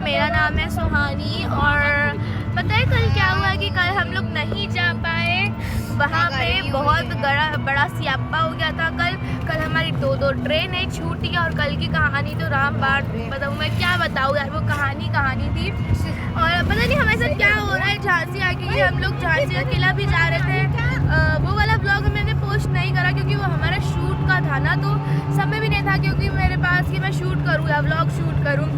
मेरा नाम है सुहानी। और पता है कल क्या हुआ कि कल हम लोग नहीं जा पाए वहाँ पे, बहुत बड़ा सियापा हो गया था कल हमारी दो ट्रेन एक छूटी। और कल की कहानी तो राम बाण बताऊँ, मैं क्या बताऊँ यार, वो कहानी थी। और पता नहीं हमारे साथ क्या हो रहा है। झांसी आके हम लोग झांसी का किला भी जा रहे थे। वो वाला ब्लॉग मैंने पोस्ट नहीं करा क्योंकि वो हमारा शूट का था ना, तो समय भी नहीं था क्योंकि मेरे पास कि मैं शूट करूँ या व्लॉग शूट करूँ,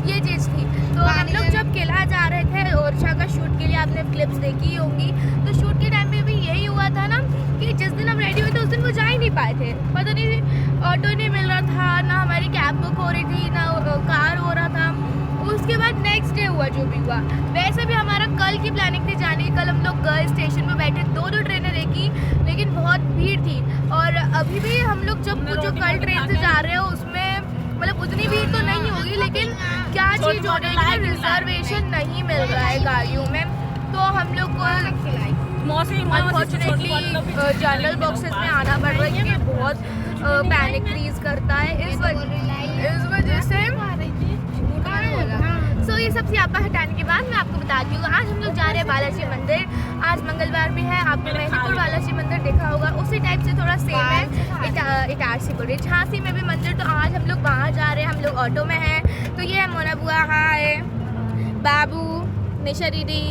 ये चीज़ थी। तो हम लोग जब किला जा रहे थे ओरछा का शूट के लिए, आपने क्लिप्स देखी होंगी, तो शूट के टाइम में भी यही हुआ था ना कि जिस दिन हम रेडी हुए थे उस दिन वो जा ही नहीं पाए थे। पता नहीं ऑटो नहीं मिल रहा था, ना हमारी कैब बुक हो रही थी, ना कार हो रहा था। उसके बाद नेक्स्ट डे हुआ जो भी हुआ। वैसे भी हमारा कल की प्लानिंग थी जाने की। कल हम लोग गर्ल्स स्टेशन पे बैठे, दो ट्रेनें देखी, लेकिन बहुत भीड़ थी। और अभी भी हम लोग जो कल ट्रेन से जा रहे हो उसमें मतलब उतनी भीड़ तो नहीं होगी, लेकिन क्या चीज़ हो रही है, रिजर्वेशन नहीं मिल रहा है गाड़ियों में। तो हम लोग को अनफॉर्चुनेटली जनरल बॉक्सेस में आना पड़ रहा है क्योंकि बहुत पैनिक क्रीज करता है इस वजह से। सो ये सब सियापा हटाने के बाद मैं आपको बताती हूँ, आज हम लोग जा रहे हैं बालाजी मंदिर। आज मंगलवार भी है, आपने मेहंदीपुर बालाजी मंदिर देखा होगा, उसी टाइप से थोड़ा सेम है। इटारसी बोल रही, झांसी में भी मंदिर, तो आज हम लोग वहाँ जा रहे हैं। हम लोग ऑटो में हैं। तो ये है मोना बुआ, हाय बाबू, निशा दीदी,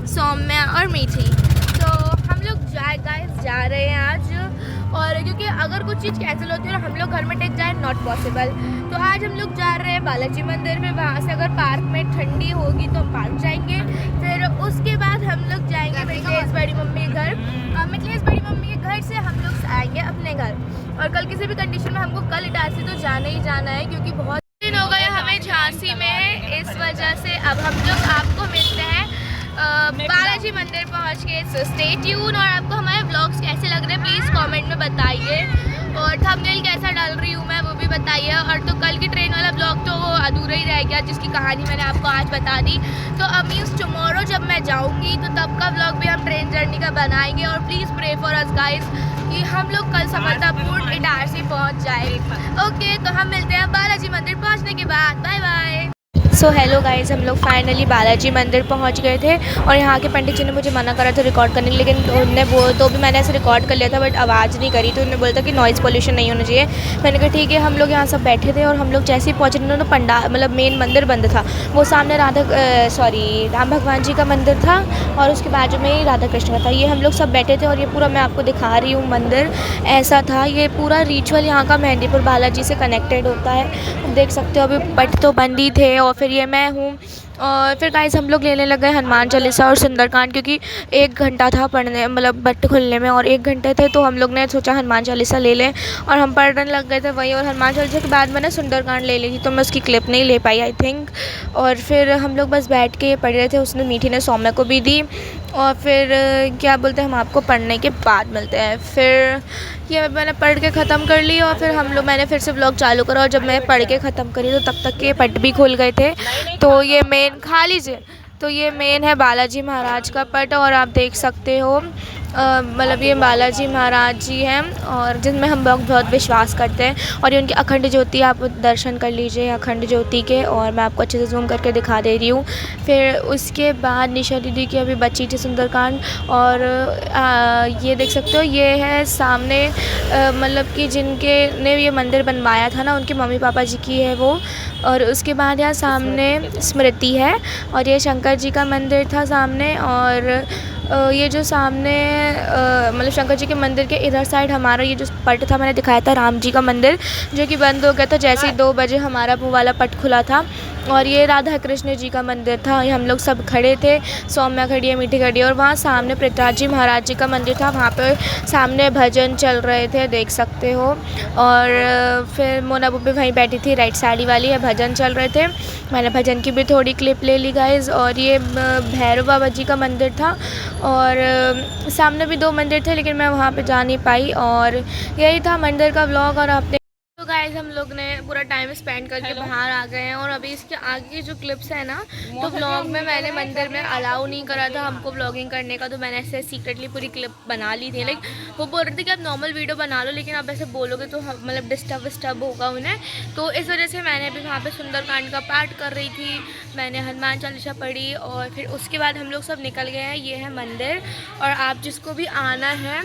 सौम्या और मीठी। तो हम लोग जा रहे हैं आज। और क्योंकि अगर कुछ चीज़ कैंसिल होती है और हम लोग घर में टेक जाए, नॉट पॉसिबल। तो आज हम लोग जा रहे हैं बालाजी मंदिर में। वहाँ से अगर पार्क में ठंडी होगी तो हम पार्क जाएंगे, फिर उसके बाद हम लोग जाएंगे मिथिलेश बड़ी मम्मी के घर। मिथिलेश बड़ी मम्मी के घर से हम लोग आएंगे अपने घर। और कल किसी भी कंडीशन में हमको कल इटारसी तो जाना ही जाना है क्योंकि बहुत दिन हो गए हमें झांसी में। इस वजह से अब हम लोग आपको मिलते हैं बालाजी मंदिर पहुंच के। So stay tune. और आपको हमारे व्लॉग्स कैसे लग रहे हैं प्लीज़ कमेंट में बताइए, और थंबनेल कैसा डाल रही हूँ मैं वो भी बताइए। और तो कल की ट्रेन वाला ब्लॉग तो वो अधूरा ही रह गया जिसकी कहानी मैंने आपको आज बता दी। तो अब मीन्स टुमारो जब मैं जाऊँगी तो तब का ब्लॉग भी हम ट्रेन जर्नी का बनाएंगे। और please pray for us guys कि हम लोग कल सफलतापूर्ण इटारसी पहुँच जाए। ओके, तो हम मिलते हैं बालाजी मंदिर पहुँचने के बाद। Bye bye. So hello guys, हम लोग फाइनली बालाजी मंदिर पहुंच गए थे। और यहाँ के पंडित जी ने मुझे मना करा था रिकॉर्ड करने के, लेकिन उन्होंने वो तो भी मैंने ऐसे रिकॉर्ड कर लिया था बट आवाज़ नहीं करी। तो उन्होंने बोला था कि नॉइज़ पोल्यूशन नहीं होना चाहिए। मैंने कहा ठीक है। हम लोग यहाँ सब बैठे थे और हम लोग जैसे ही पहुँचे उन्होंने पंडाल मतलब मेन मंदिर बंद था। वो सामने राम भगवान जी का मंदिर था और उसके बाजू में ही राधा कृष्ण का था। ये हम लोग सब बैठे थे और ये पूरा मैं आपको दिखा रही हूँ मंदिर ऐसा था। ये पूरा रिचुअल यहाँ का मेहंदीपुर बालाजी से कनेक्टेड होता है, देख सकते हो। अभी पट तो बंद ही थे। और फिर ये मैं हूँ। और फिर गाइस हम लोग लेने लग गए हनुमान चालीसा और सुंदरकांड, क्योंकि 1 घंटा था पढ़ने मतलब बट खुलने में और 1 घंटे थे। तो हम लोग ने सोचा हनुमान चालीसा ले लें और हम पढ़ने लग गए थे वही। और हनुमान चालीसा के बाद मैंने सुंदरकांड ले ली थी तो मैं उसकी क्लिप नहीं ले पाई आई थिंक। और फिर हम लोग बस बैठ के पढ़ रहे थे। उसने मीठी ने सौम्या को भी दी। और फिर क्या बोलते हैं, हम आपको पढ़ने के बाद मिलते हैं। फिर ये मैंने पढ़ के ख़त्म कर ली और फिर मैंने फिर से व्लॉग चालू करा। और जब मैं पढ़ के ख़त्म करी तो तब तक के पट भी खुल गए थे। तो ये मेन खा लीजिए। तो ये मेन है बालाजी महाराज का पट और आप देख सकते हो मतलब ये बालाजी महाराज जी हैं और जिनमें हम लोग बहुत विश्वास करते हैं। और ये उनकी अखंड ज्योति, आप दर्शन कर लीजिए अखंड ज्योति के। और मैं आपको अच्छे से जूम करके दिखा दे रही हूँ। फिर उसके बाद निशा दीदी की अभी बची थी सुंदरकांड। और ये देख सकते हो ये है सामने मतलब कि जिनके ने ये मंदिर बनवाया था ना उनके मम्मी पापा जी की है वो। और उसके बाद यहाँ सामने स्मृति है और ये शंकर जी का मंदिर था सामने। और ये जो सामने मतलब शंकर जी के मंदिर के इधर साइड हमारा ये जो पट था मैंने दिखाया था राम जी का मंदिर, जो कि बंद हो गया था जैसे ही 2 बजे हमारा वो वाला पट खुला था। और ये राधा कृष्ण जी का मंदिर था। ये हम लोग सब खड़े थे, सौम्या खड़ी है, मीठी खड़ी है। और वहाँ सामने पृथ्वीराज जी महाराज जी का मंदिर था, वहाँ पे सामने भजन चल रहे थे देख सकते हो। और फिर मोना बुब्बी वहीं बैठी थी, राइट साइड वाली है, भजन चल रहे थे। मैंने भजन की भी थोड़ी क्लिप ले ली गाइज़। और ये भैरव बाबा जी का मंदिर था और सामने भी 2 मंदिर थे लेकिन मैं वहाँ पे जा नहीं पाई। और यही था मंदिर का व्लॉग। और आपने तो गाइस हम लोग ने पूरा टाइम स्पेंड करके बाहर आ गए हैं और अभी इसके आगे की जो क्लिप्स है ना, तो व्लॉग में मैंने मंदिर में अलाउ नहीं करा था हमको व्लॉगिंग करने का, तो मैंने ऐसे सीक्रेटली पूरी क्लिप बना ली थी। लाइक वो बोल रहे थे कि आप नॉर्मल वीडियो बना लो, लेकिन आप ऐसे बोलोगे तो मतलब डिस्टर्ब होगा उन्हें, तो इस वजह से मैंने अभी वहाँ पर सुंदरकांड का पाठ कर रही थी, मैंने हनुमान चालीसा पढ़ी और फिर उसके बाद हम लोग सब निकल गए हैं। ये है मंदिर और आप जिसको भी आना है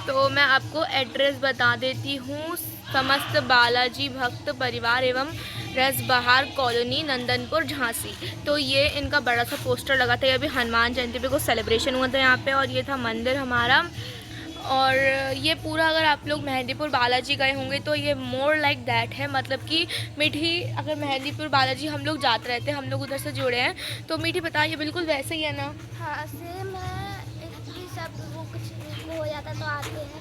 तो मैं आपको एड्रेस बता देती हूँ। समस्त बालाजी भक्त परिवार एवं रसबहार कॉलोनी, नंदनपुर, झांसी। तो ये इनका बड़ा सा पोस्टर लगा था, अभी हनुमान जयंती पे कुछ सेलिब्रेशन हुआ था यहाँ पे, और ये था मंदिर हमारा। और ये पूरा अगर आप लोग मेहंदीपुर बालाजी गए होंगे तो ये मोर लाइक दैट है, मतलब कि मीठी, अगर मेहंदीपुर बालाजी हम लोग जाते रहते हैं, हम लोग उधर से जुड़े हैं, तो मीठी बताइए बिल्कुल वैसे ही है ना? हाँ सेम है, सब वो कुछ हो जाता तो आते हैं।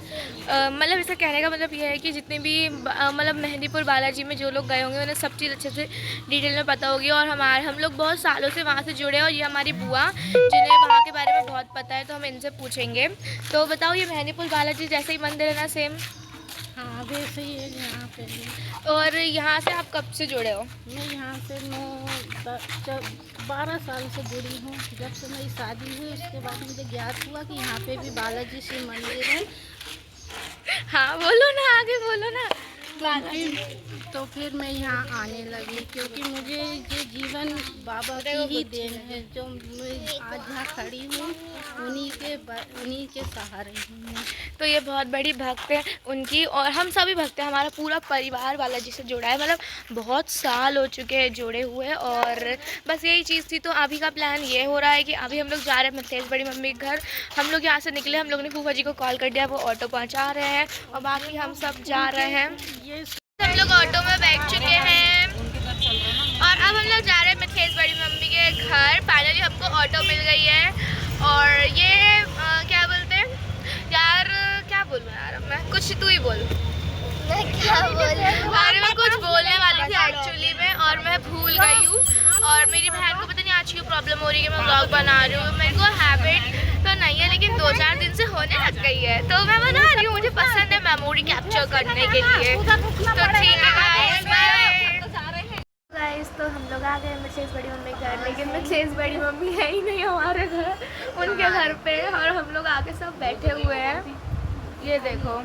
मतलब इसका कहने का मतलब ये है कि जितने भी मतलब मेहंदीपुर बालाजी में जो लोग गए होंगे उन्हें सब चीज़ अच्छे से डिटेल में पता होगी। और हम लोग बहुत सालों से वहाँ से जुड़े हैं और ये हमारी बुआ जिन्हें वहाँ के बारे में बहुत पता है, तो हम इनसे पूछेंगे। तो बताओ, ये मेहंदीपुर बालाजी जैसे ही मंदिर है ना सेम? हाँ वैसे ही है यहाँ पे। और यहाँ से आप कब से जुड़े हो? मैं यहाँ से 12 साल से जुड़ी हूँ। जब से मेरी शादी हुई उसके बाद मुझे ज्ञात हुआ कि यहाँ पे भी बालाजी शिव मंदिर है। हाँ बोलो ना, आगे बोलो ना। तो फिर मैं यहाँ आने लगी क्योंकि मुझे ये जीवन बाबा की ही देन है, जो मैं आज यहाँ खड़ी हूँ उन्हीं के सहारे हूँ। तो ये बहुत बड़ी भक्त है उनकी, और हम सभी भक्त हैं, हमारा पूरा परिवार बालाजी से जुड़ा है, मतलब बहुत साल हो चुके हैं जुड़े हुए। और बस यही चीज़ थी। तो अभी का प्लान ये हो रहा है कि अभी हम लोग जा रहे हैं मिथिलेश बड़ी मम्मी के घर। हम लोग यहाँ से निकले, हम लोग ने फूफा जी को कॉल कर दिया, वो ऑटो पहुँचा रहे हैं और बाकी हम सब जा रहे हैं। हम लोग ऑटो में बैठ चुके हैं और अब हम लोग जा रहे हैं मिथिलेश बड़ी मम्मी के घर। फाइनली हमको ऑटो मिल गई है। और ये क्या बोलते हैं यार, क्या बोलूँ यार मैं, कुछ तू ही बोल। मैं क्या बोलूं? अरे मैं कुछ बोलने वाली थी एक्चुअली में और मैं भूल गई हूँ। और मेरी बहन को पता नहीं आज क्यों प्रॉब्लम हो रही है कि मैं व्लॉग बना रही हूँ। मेरे को हैबिट तो नहीं है, लेकिन 2-4 दिन से होने लग गई है, तो मैं बना रही हूँ। मुझे पसंद है मेमोरी कैप्चर करने के लिए। तो ठीक है गाइस, तो हम लोग आ गए मिथिलेश बड़ी मम्मी के घर, लेकिन मिथिलेश बड़ी मम्मी है ही नहीं हमारे घर, उनके घर पे। और हम लोग आके सब बैठे हुए हैं, ये देखो।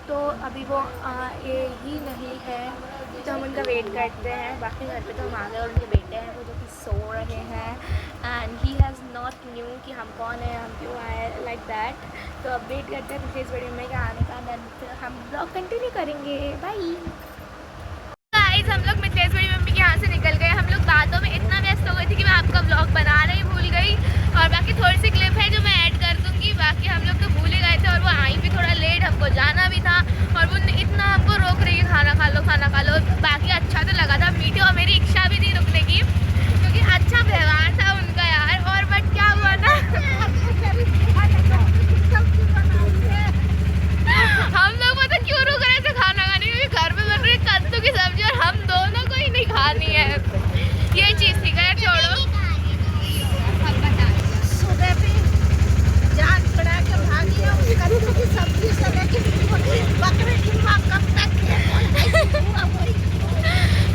तो अभी वो आए ही नहीं है, तो हम उनका वेट करते हैं। बाकी घर पे तो हम आ गए और उनके बेटे हैं वो जो कि सो रहे हैं, and he has not new कि हम कौन है, हम क्यों आए, लाइक दैट। तो अब वेट करते हैं मिथिलेश बड़ी मम्मी के आने का, देन फिर हम ब्लॉग कंटिन्यू करेंगे। बाय गाइस, हम लोग मिथिलेश बड़ी मम्मी के यहाँ से निकल गए। हम लोग बातों में इतना व्यस्त हो गए थे कि मैं आपका ब्लॉग बनाना ही भूल गई। और बाकी थोड़ी सी क्लिप है जो मैं ऐड कर दूँगी, बाकी हम लोग तो भूल ही गए थे और वो आई भी थोड़ा लेट, हमको जाना भी था। और वो इतना हमको रोक रही है, खाना खा लो खाना खा लो। बाकी अच्छा तो लगा था, मीठी, और मेरी इच्छा भी थी रुकने की क्योंकि अच्छा व्यवहार था उनका यार। और बट क्या हुआ ना, हम लोग मतलब क्यों रुक रहे थे खाना खाने, क्योंकि घर में बन रही कद्दू की सब्जी और हम दोनों को ही नहीं खानी है। ये चीज़ थी। खैर छोड़ो। सुबह पे जान पड़ा के भागी है उस कद्दू की सब्जी से, लेकिन बकरे की माँ कब तक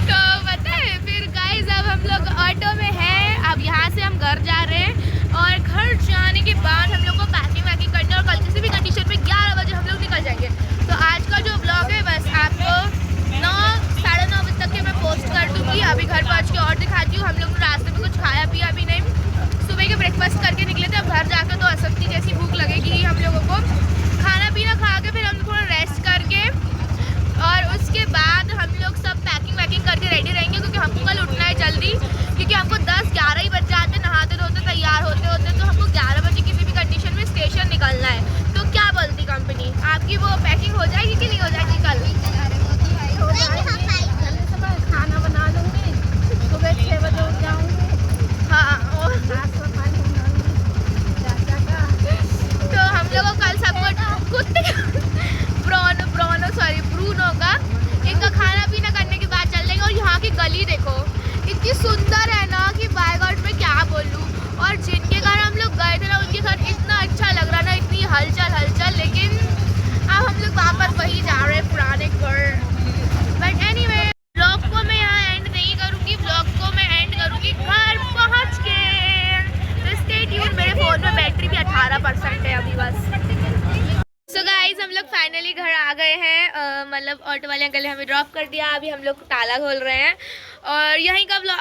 तो पता है फिर गाइस, अब हम लोग ऑटो में हैं। अब यहाँ से हम घर जा रहे हैं और घर जाने के बाद हम लोग को पैकिंग वैकिंग करनी है और कल किसी भी कंडीशन में 11 बजे हम लोग निकल जाएंगे। तो आज का जो ब्लॉग है बस आपको 9-9:30 बजे तक के मैं पोस्ट कर दूँगी। अभी घर पहुँच के और दिखाती हूँ। हम लोग ने रास्ते में कुछ खाया पिया भी नहीं, सुबह के ब्रेकफास्ट करके निकले थे। अब घर जाकर तो असक्ति जैसी भूख लगेगी हम लोगों को। खाना पीना खा के फिर हम थोड़ा रेस्ट करके और उसके बाद हम लोग सब पैकिंग वैकिंग करके रेडी रहेंगे, क्योंकि हमको कल उठना है जल्दी, क्योंकि हमको 10-11 ही बज जाते नहाते धोते तैयार होते होते। तो हमको 11 बजे किसी भी कंडीशन में स्टेशन निकलना है। तो क्या बोलती कंपनी, आपकी वो पैकिंग हो जाएगी कि नहीं हो जाएगी कल? हो जाएगी। खाना बना लूँगी, सुबह 6 बजे उठ जाऊँगी। हाँ, और नाश्ता पानी बनाऊँगी चाचा का। तो हम लोग को कल सबको कुत्ते ब्रूनो का इनका खाना पीना करने के बाद चल देंगे। और यहाँ की गली देखो, इतनी सुंदर है ना कि बाय गॉड में क्या फाइनली घर आ गए हैं, मतलब ऑटो वाले अंकल ने हमें ड्रॉप कर दिया। अभी हम लोग ताला खोल रहे हैं और यहीं का व्लॉग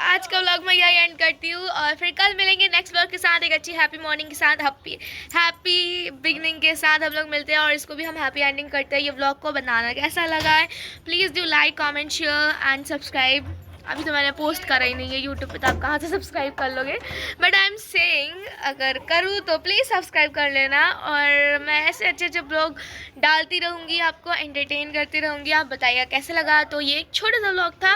आज का व्लॉग मैं यही एंड करती हूँ और फिर कल मिलेंगे नेक्स्ट व्लॉग के साथ, एक अच्छी हैप्पी मॉर्निंग के साथ, हैप्पी बिगनिंग के साथ हम लोग मिलते हैं और इसको भी हम हैप्पी एंडिंग करते हैं। ये व्लॉग को बनाना कैसा लगा है please do like comment share and subscribe. अभी तो मैंने पोस्ट करा ही नहीं है यूट्यूब पे, तो आप कहाँ से सब्सक्राइब कर लोगे, बट आई एम सेइंग अगर करूँ तो प्लीज़ सब्सक्राइब कर लेना। और मैं ऐसे अच्छे अच्छे ब्लॉग डालती रहूँगी, आपको एंटरटेन करती रहूँगी। आप बताइएगा कैसे लगा। तो ये एक छोटा सा ब्लॉग था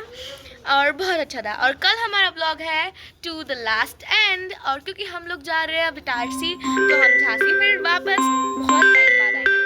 और बहुत अच्छा था। और कल हमारा ब्लॉग है टू द लास्ट एंड, और क्योंकि हम लोग जा रहे हैं अब इटारसी, तो हम झांसी फिर वापस बहुत टाइम बाद आएंगे।